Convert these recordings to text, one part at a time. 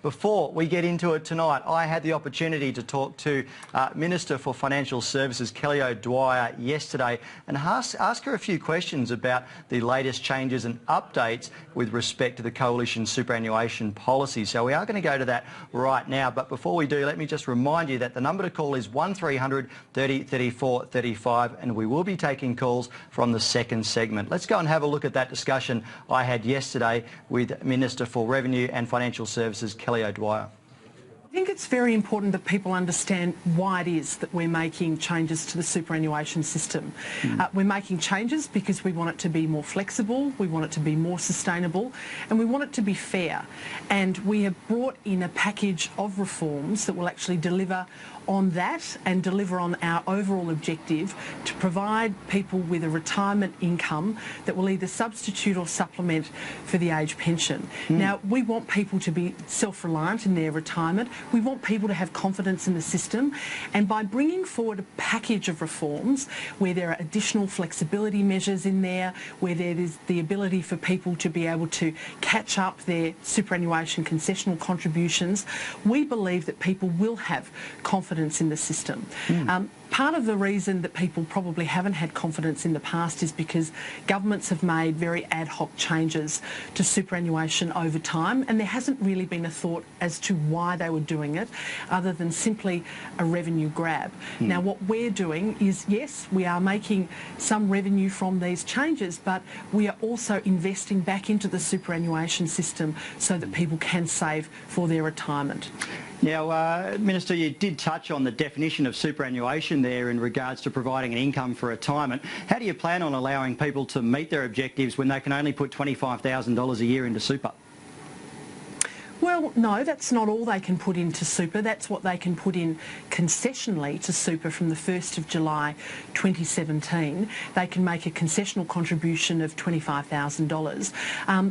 before we get into it tonight, I had the opportunity to talk to Minister for Financial Services, Kelly O'Dwyer, yesterday and ask her a few questions about the latest changes and updates with respect to the Coalition superannuation policy. So we are going to go to that right now. But before we do, let me just remind you that the number to call is 1300 30 34 35, and we will be taking calls from the second segment. Let's go and have a look at that discussion I had yesterday with Minister for Revenue and Financial Services, Kelly O'Dwyer. I think it's very important that people understand why it is that we're making changes to the superannuation system. We're making changes because we want it to be more flexible, we want it to be more sustainable, and we want it to be fair. And we have brought in a package of reforms that will actually deliver on that and deliver on our overall objective to provide people with a retirement income that will either substitute or supplement for the age pension. Now, we want people to be self-reliant in their retirement. We want people to have confidence in the system, and by bringing forward a package of reforms where there are additional flexibility measures in there, where there is the ability for people to be able to catch up their superannuation concessional contributions, we believe that people will have confidence in the system. Part of the reason that people probably haven't had confidence in the past is because governments have made very ad hoc changes to superannuation over time, and there hasn't really been a thought as to why they were doing it other than simply a revenue grab. Now, what we're doing is, yes, we are making some revenue from these changes, but we are also investing back into the superannuation system so that people can save for their retirement. Now, Minister, you did touch on the definition of superannuation there in regards to providing an income for retirement. How do you plan on allowing people to meet their objectives when they can only put $25,000 a year into super? Well, no, that's not all they can put into super. That's what they can put in concessionally to super from the 1st of July 2017. They can make a concessional contribution of $25,000.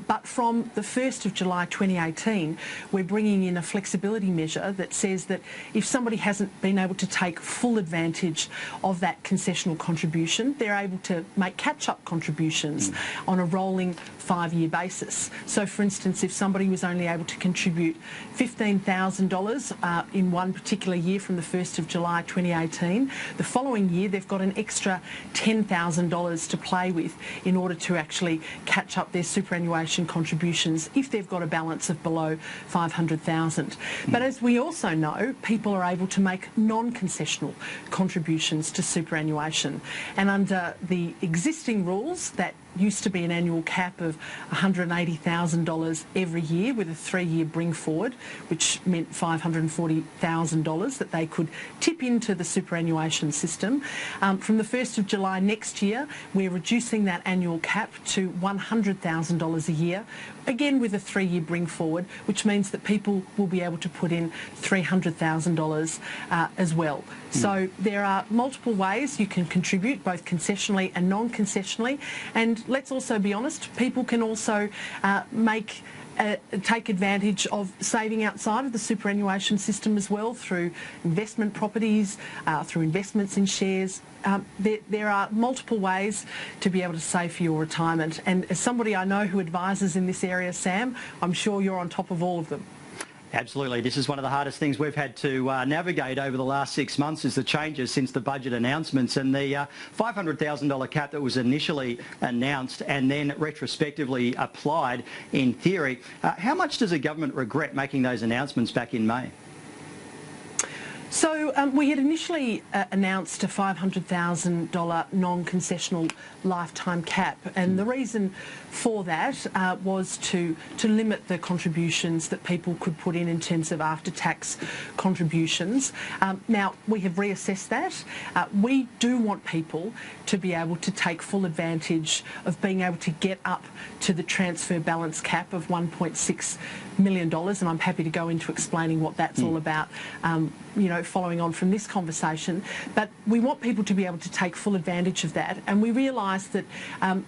But from the 1st of July 2018, we're bringing in a flexibility measure that says that if somebody hasn't been able to take full advantage of that concessional contribution, they're able to make catch-up contributions on a rolling 5-year basis. So, for instance, if somebody was only able to contribute $15,000 in one particular year from the 1st of July 2018, the following year they've got an extra $10,000 to play with in order to actually catch up their superannuation contributions if they've got a balance of below $500,000. But as we also know, people are able to make non-concessional contributions to superannuation, and under the existing rules, that used to be an annual cap of $180,000 every year with a 3-year bring forward, which meant $540,000 that they could tip into the superannuation system. From the 1st of July next year, we're reducing that annual cap to $100,000 a year, again with a 3-year bring forward, which means that people will be able to put in $300,000 as well. So there are multiple ways you can contribute, both concessionally and non-concessionally, and let's also be honest, people can also take advantage of saving outside of the superannuation system as well through investment properties, through investments in shares. There are multiple ways to be able to save for your retirement, and as somebody I know who advises in this area, Sam, I'm sure you're on top of all of them. Absolutely. This is one of the hardest things we've had to navigate over the last 6 months, is the changes since the budget announcements, and the $500,000 cap that was initially announced and then retrospectively applied in theory. How much does the government regret making those announcements back in May? So we had initially announced a $500,000 non-concessional lifetime cap, and the reason for that was to limit the contributions that people could put in terms of after-tax contributions. Now, we have reassessed that. We do want people to be able to take full advantage of being able to get up to the transfer balance cap of $1.6 million, and I'm happy to go into explaining what that's all about, you know, following on from this conversation. But we want people to be able to take full advantage of that, and we realise that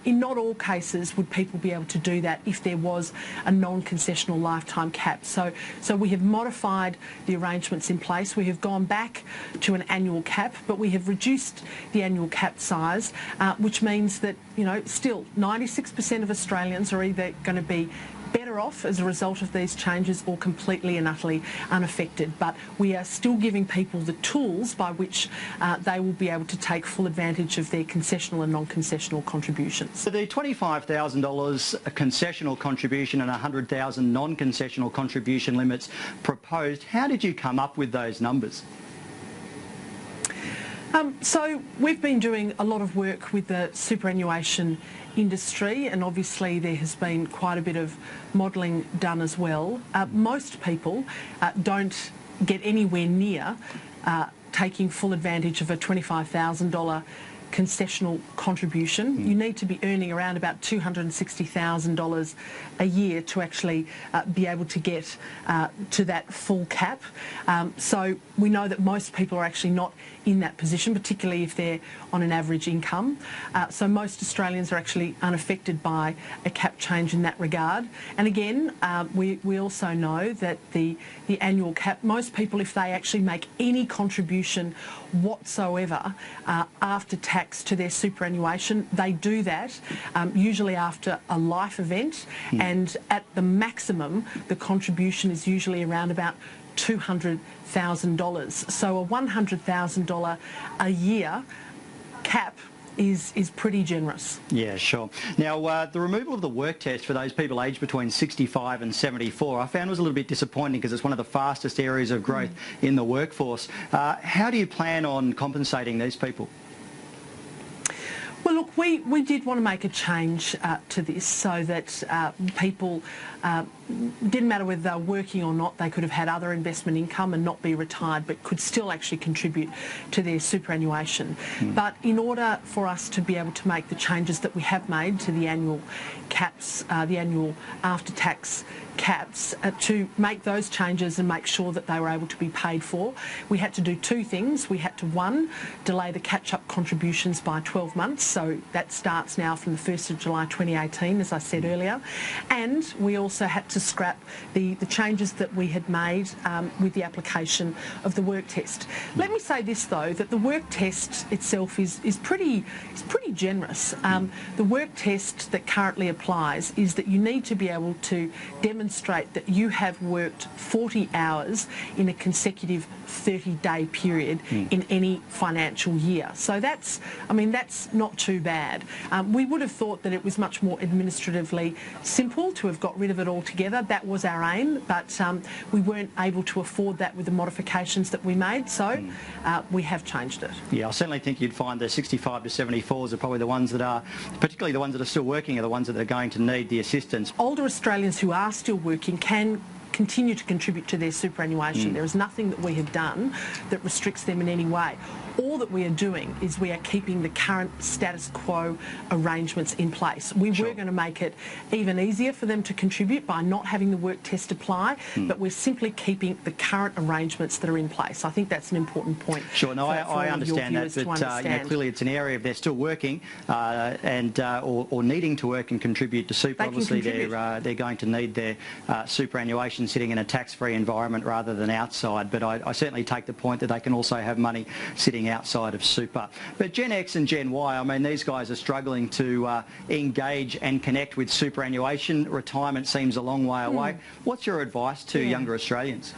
in not all cases would people be able to do that if there was a non-concessional lifetime cap. So we have modified the arrangements in place. We have gone back to an annual cap, but we have reduced the annual cap size, which means that, you know, still 96% of Australians are either going to be better off as a result of these changes or completely and utterly unaffected. But we are still giving people the tools by which they will be able to take full advantage of their concessional and non-concessional contributions. So the $25,000 concessional contribution and $100,000 non-concessional contribution limits proposed, how did you come up with those numbers? So we've been doing a lot of work with the superannuation industry, and obviously there has been quite a bit of modelling done as well. Most people don't get anywhere near taking full advantage of a $25,000 concessional contribution. You need to be earning around about $260,000 a year to actually be able to get to that full cap. So we know that most people are actually not in that position, particularly if they're on an average income. So most Australians are actually unaffected by a cap change in that regard. And again, we also know that the annual cap, most people, if they actually make any contribution whatsoever after tax to their superannuation, they do that usually after a life event, and at the maximum the contribution is usually around about $200,000. So a $100,000 a year cap is pretty generous. Yeah, sure. Now, the removal of the work test for those people aged between 65 and 74, I found was a little bit disappointing because it's one of the fastest areas of growth in the workforce. How do you plan on compensating these people? Well, look, we did want to make a change to this so that people, didn't matter whether they were working or not, they could have had other investment income and not be retired, but could still actually contribute to their superannuation. But in order for us to be able to make the changes that we have made to the annual caps, the annual after-tax caps, to make those changes and make sure that they were able to be paid for, we had to do two things. We had to, one, delay the catch-up contributions by 12 months, so that starts now from the 1st of July 2018, as I said earlier, and we also had to scrap the changes that we had made with the application of the work test. Let me say this though, that the work test itself is pretty generous. The work test that currently applies is that you need to be able to demonstrate that you have worked 40 hours in a consecutive 30-day period in any financial year. So that's not too bad. We would have thought that it was much more administratively simple to have got rid of it altogether. That was our aim, but we weren't able to afford that with the modifications that we made, so we have changed it. Yeah, I certainly think you'd find the 65 to 74s are probably the ones that are, particularly the ones that are still working, are the ones that are going to need the assistance. Older Australians who are still working can continue to contribute to their superannuation. There is nothing that we have done that restricts them in any way. All that we are doing is we are keeping the current status quo arrangements in place. We were going to make it even easier for them to contribute by not having the work test apply, but we're simply keeping the current arrangements that are in place. I think that's an important point. Sure, no, I understand that, but you know, clearly it's an area if they're still working or needing to work and contribute to super. Obviously, they're going to need their superannuation sitting in a tax-free environment rather than outside. But I certainly take the point that they can also have money sitting outside of super. But Gen X and Gen Y, I mean, these guys are struggling to engage and connect with superannuation. Retirement seems a long way away. What's your advice to younger Australians?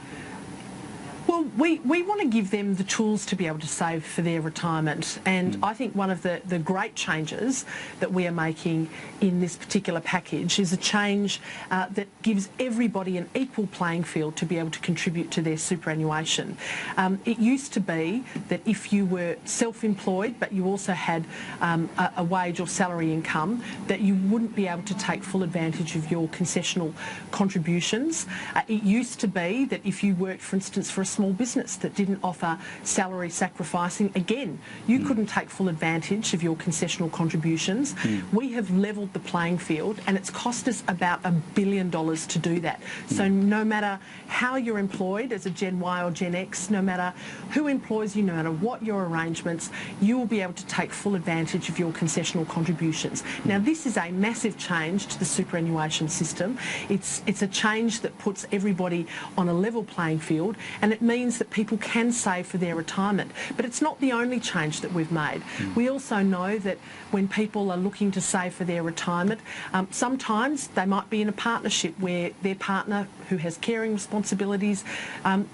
Well, we want to give them the tools to be able to save for their retirement, and I think one of the great changes that we are making in this particular package is a change that gives everybody an equal playing field to be able to contribute to their superannuation. It used to be that if you were self-employed but you also had a wage or salary income, that you wouldn't be able to take full advantage of your concessional contributions. It used to be that if you worked, for instance, for a small business that didn't offer salary sacrificing, again, you couldn't take full advantage of your concessional contributions. We have levelled the playing field, and it's cost us about $1 billion to do that. So no matter how you're employed as a Gen Y or Gen X, no matter who employs you, no matter what your arrangements, you will be able to take full advantage of your concessional contributions. Now, this is a massive change to the superannuation system. It's a change that puts everybody on a level playing field, and it means means that people can save for their retirement. But it's not the only change that we've made. We also know that when people are looking to save for their retirement, sometimes they might be in a partnership where their partner, who has caring responsibilities,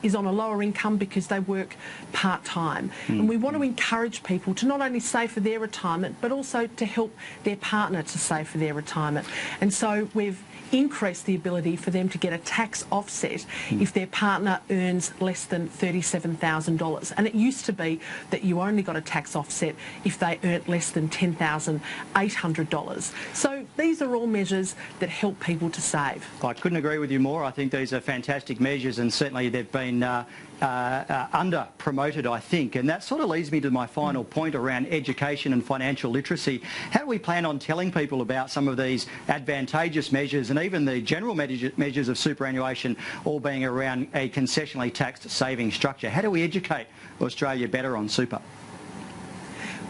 is on a lower income because they work part-time. And we want to encourage people to not only save for their retirement, but also to help their partner to save for their retirement. And so we've increased the ability for them to get a tax offset if their partner earns less than $37,000. And it used to be that you only got a tax offset if they earned less than $10,800. So these are all measures that help people to save. I couldn't agree with you more. I think these are fantastic measures, and certainly they've been under-promoted, I think. And that sort of leads me to my final point around education and financial literacy. How do we plan on telling people about some of these advantageous measures and even the general measures of superannuation, all being around a concessionally taxed saving structure? How do we educate Australia better on super?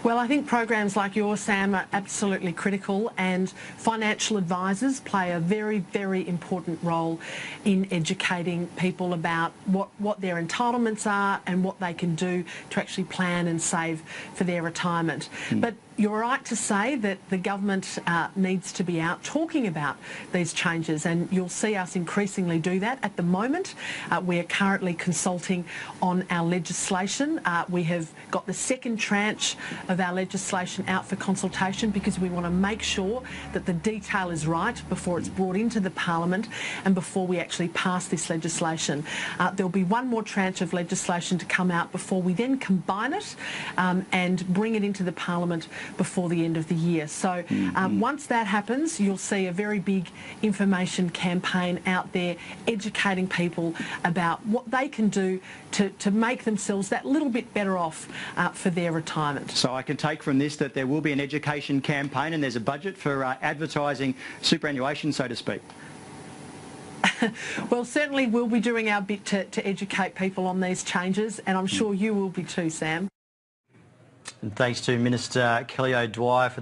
Well, I think programs like yours, Sam, are absolutely critical, and financial advisors play a very, very important role in educating people about what their entitlements are and what they can do to actually plan and save for their retirement. But you're right to say that the government needs to be out talking about these changes, and you'll see us increasingly do that. At the moment, we are currently consulting on our legislation. We have got the second tranche of our legislation out for consultation because we want to make sure that the detail is right before it's brought into the Parliament and before we actually pass this legislation. There'll be one more tranche of legislation to come out before we then combine it and bring it into the Parliament before the end of the year. So once that happens, you'll see a very big information campaign out there educating people about what they can do to make themselves that little bit better off for their retirement. So I can take from this that there will be an education campaign and there's a budget for advertising superannuation, so to speak. Well, certainly we'll be doing our bit to educate people on these changes, and I'm sure you will be too, Sam. And thanks to Minister Kelly O'Dwyer for that.